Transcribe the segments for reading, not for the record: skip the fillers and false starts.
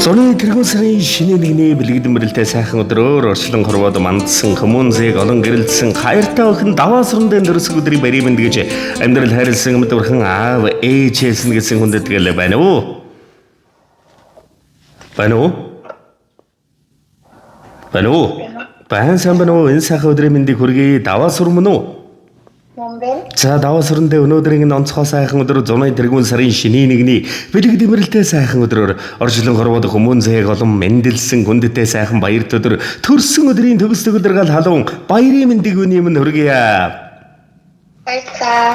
Зуны тэргүүн сарын шинэ нэгний бэлгэдэн мөрөлтэй сайхан өдрөөр орчлон хорвоод мандсан хүмүүнзэг олон гэрэлтсэн хайртай охин даваа сурандын дөрөсг өдрийн барийн мэнд гэж амьдрал хайрлсан мэдвэрхэн аав ээжээс нь гэсэн хүндэтгэл байна уу? Байна уу? Байна уу? Баян сайн байна уу? Энэ сайхан өдрийн мэндийг хүргэе. Даваа сур мөн үү? За даваа сурандаа өнөөдрийн энэ онцгой сайхан өдөр зуны тэргүүн сарын шинэ нэгний бэлгэд имрэлтэй сайхан өдрөөр орчлон хорвоод хүмүүнзэг олон мэндэлсэн хүндтэй сайхан баярт өдөр төрсөн өдрийн төгсдөг өдргал халуун баярын мэндийг үний өмнө хүргэе.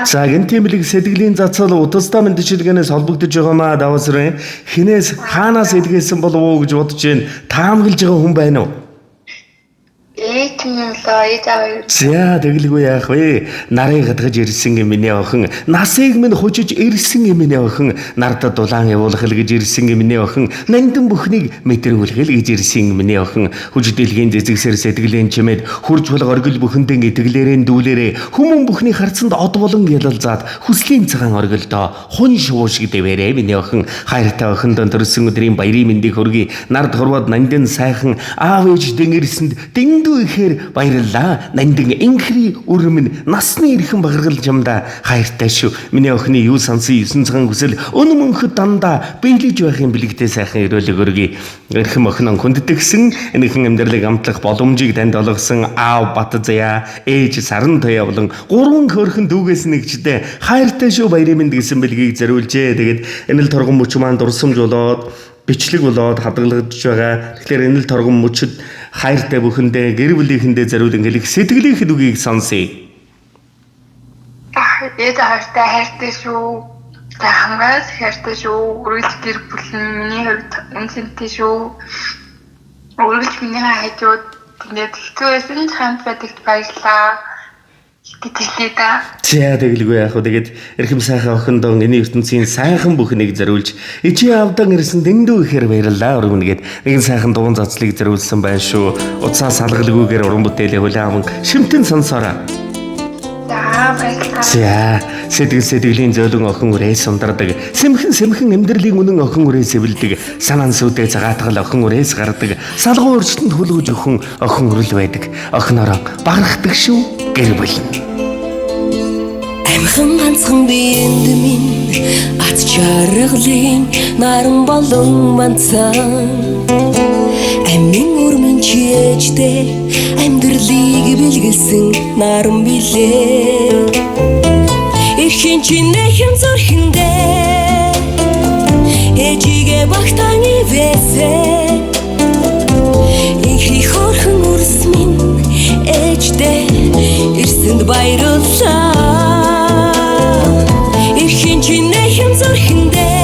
За энэ тиймлэг сэтгэлийн зацал утастай мэдчилгээнээс холбогдож байгаамаа даваа сүрэн хинээс хаанаас илгээсэн болов уу гэж бодож байна. Таамаглаж байгаа хүн байна уу? За тэгэлгүй яах вэ? Нарыг гадгаж ирсэн миний охин, насыг минь хужиж ирсэн миний охин, нардад дулаан явуулах л гэж ирсэн миний охин, нандин бүхнийг мэдрүүлэх л гэж ирсэн миний охин, хүждэлгийн зэзгсэр сэтгэлийн чимээд хурж болох оргил бүхэндэн итгэлээрэн дүүлээрээ хүмүүн бүхний харцанд од болон ялалзаад хүслийн цагаан оргилдоо хун шуушиг дэвэрээ миний охин, хайртай охинд төрсөн өдрийн баярын мэндийг хүргэе. Нард хорвоод нандин сайхан аав ээж дэнгэрсэнд дэндүү ихээр баярлалаа. Нандин инхри өрмөн насны ирхэн багаргал жамда хайртай шүү. Миний охины юу сансан 9 цагаан хүсэл өнө мөнхөд дандаа биелэж байхын бэлэгтэй сайхан өрөөлөг өргөе. Эрхэм охин хүндэтгсэн энэхэн амьдралыг амтлах боломжийг танд олгосон аав Бат Заяа, ээж Саран Тоя болон гурван хөөрхөн дүүгээс нэгчдээ хайртай шүү баярын мэнд гэсэн бэлгийг зориулжээ. Тэгээд энэ л торгон мөч маань дурсамж болоод бичлэг болоод хадгалагдж байгаа. Тэгэхээр энэ л торгон мөчөд хайртай бүхэндээ гэр бүлийнхэндээ зориулан хэлэх сэтгэлийн үгийг сонсъё. Ээж хайртай шүү. Та хангаас хайртай шүү. Үргэлж гэр бүл нь миний хувьд үнцэнтэй шүү. Үргэлж миний хажууд тэгээд хэцүү байсан хамт байдагт баярлалаа. За тэгэлгүй яах вэ? Тэгээд эрхэм сайхан охиндоо энэ ертөнцийн сайхан бүхнийг зориулж ичи авдан ирсэн дэндүү ихээр баярлалаа өргөнгээд нэгэн сайхан дуун цацлыг зориулсан байна шүү. Уцаа салгалгүйгээр уран бүтээлээ хүлээн аван шимтэн сонсоорой. За сэтгэлийн зөөлөн охин үрээс ундардаг, сэмхэн амьдралын үнэн охин үрээс эвэлдэг, санаан сүдээ цагаатгал охин үрээс гардаг, салгуу өрчтөнд хүлгэж охин өрөл байдаг. Охиноороо багархдаг шүү гэр бүл. Амхан ганцхан биенд минь ат чаргалын наран болон манцан амин өрмөн чийжтэй амьдралыг бэлгэлсэн наран билээ. Эрхэн чинэхэн зүрхэндээ ээжигээ багтаан ивэсээ инхри хорхон үрс минь ээждээ ирсэнд баярлалаа. Эрхэн чинэхэн зүрхэндээ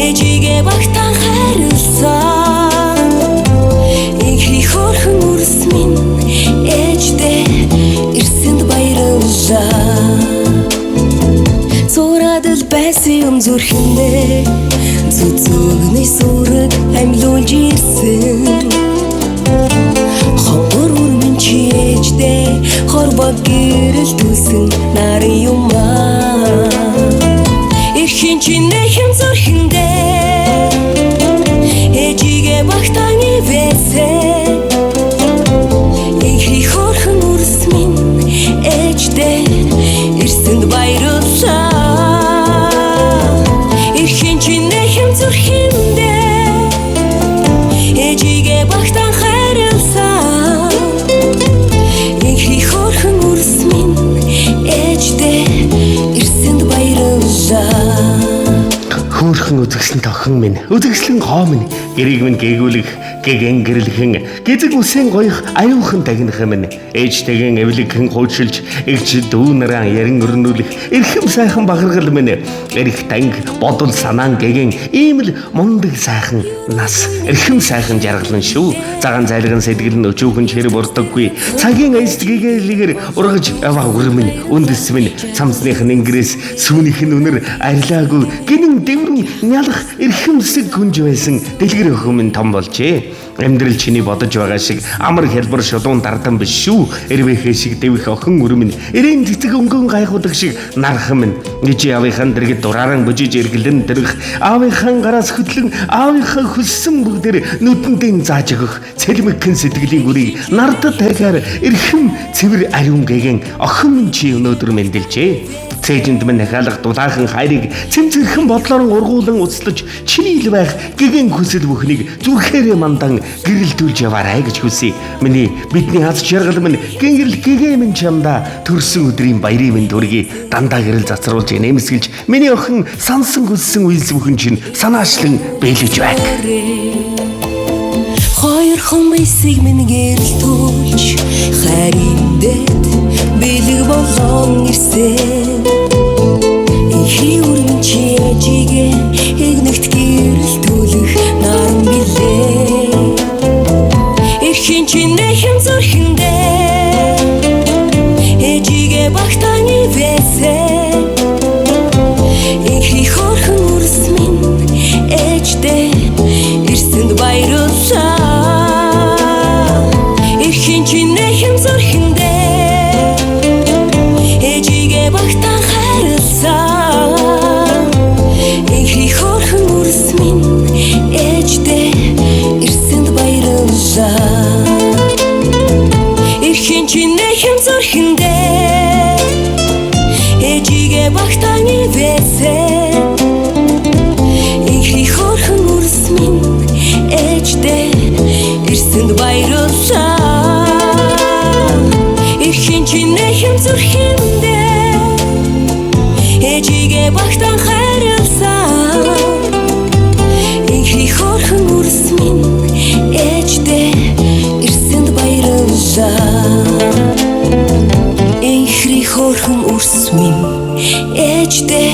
ээжигээ багтаан хайрласан инхри хорхон үрс минь ээждээ ирсэнд баярлалаа. Зурадал байсан зүрхэндээ зүзүгний сүрэг амьлуулж ирсэн. Ховор өрмөн чийждээ хорбог гэрэл түсэн нарын юмаа. Эрхэн чинэхэн зүрхэндээ ээжигээ багтаан ивэсээ инхри хорхон үрс минь ээждээ ирсэнд баярлалаа. Эрхэн чинэхэн зүрхэндээ ээжигээ багтаан хайрласан инхри хорхон үрс минь ээждээ ирсэнд баярлалаа. Хөөрхөн үзэгсэлт охин минь, үзэгслэн гоо минь, гэрийг минь гээгүүлэх, гэгэн гэрлэхэн, гизэг үсэн гоёх аюухан тагнах минь, ээжтэйгэн эвлэгхэн хуучилж, эгч дүү нараа ярин өрнүүлэх, эрхэм сайхан багаргал минь, эрх танг, бодол санаан гэгэн, ийм л мундаг сайхан нас, эрхэм сайхан жаргалан шүү. Цагаан зайлган сэтгэл нь өчүүхэн чир бурдаггүй, цагийн эст гэгээлгээр ургаж аваа өрмөн, үндэс минь, цамцных нэнгэрээс сүүнийх нь үнэр арилаагүй, гинэн дэвэр эрхэм нялх эрхэмсэг гүнж байсан дэлгэр өхөн минь том болжээ. Амьдрал чиний бодож байгаа шиг амар хялбар шулуун дардан биш шүү. Эрвэхэ шиг дэвх охин өрөм минь эрээн цэцэг өнгөн гайхуудаг шиг нархан минь нижи аавынхан дэргэд дурааран божиж эргэлэн дэрх аавынхан гараас хөтлөн аавынхан хөлсөн бүгдээр нүдэндээ зааж өгөх цэлмэгхэн сэтгэлийн үрийг нардад дахиар эрхэм цэвэр ариун гэгэн охин минь чи өнөөдөр мэндэлжээ. Цээжинд минь дахиалах дулаахан хайрыг цэмцэрхэн бодлоор ургуулan уцлаж чиний ил байх гэгэн хүсэл бүхнийг зүрхээрээ мандан гэрэлтүүлж яваарай гэж хүсье. Миний бидний аз жаргал минь гингэрл гэгээ минь чамда төрсөн өдрийн баярын минь төргий дандаа гэрэл зацруулж нэмсгэлж миний охин сансан хүссэн үйлс бүхэн чинь санаачлан бэлэж байг. Хоёр хумбысыг минь гэрэлтүүлж хайриндээд бэлэг болон ирсэн. Ихий өрмөн чи ээжигээ игнэгт гэрэлтүүлэх наран билээ. Эрхийн чинээхэн зүрхэндээ ээжигээ багтааны вэсээ. Ихий хорхон үрс минь ээждээ ирсэнд баярлалаа. Эрхийн чинээхэн зүрхэндээ ээжигээ багтаан хайрласан. Ихий хорхон үрс минь ээждээ ирсэнд баярлалаа. Эрхийн чинээхэн зүрхэндээ ээжигээ багтааны вэсээ. Ихий хорхон үрс минь ээждээ ирсэнд баярлалаа. Эрхийн чинээхэн зүрхэндээ ээжигээ багтаан хайрласан. Ихий хорхон үрс минь ээждээ ирсэнд баярлалаа. Ихий хорхон үрс минь ээждээ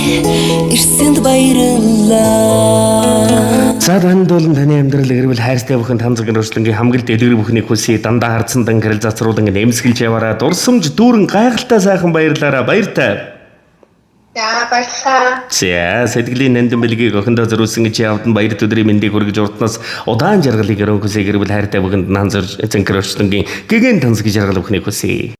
ирсэнд баярлалаа. За танд болон таны амьдрал эрүүл хайртай бүхэн тамзаг өршлөнгийн хамгийн дэлгэр бүхний хүсье дандаа хардсан гэрэл зацруулан нэмсгэлж яваараа дурсамж дүүрэн гайхалтай сайхан баярлаараа баяртай. За баярлалаа. За сэтгэлийн нандин бэлгийг охиндоо зориулсан гэж явдан баярт өдрийн мэндийг хүргэж уртнаас удаан жаргалыг өрөөн хүсье эрүүл хайртай бүхэнд нанзар зэнкэр өршлөнгийн гэгэн тансаг жаргал бүхний хүсье.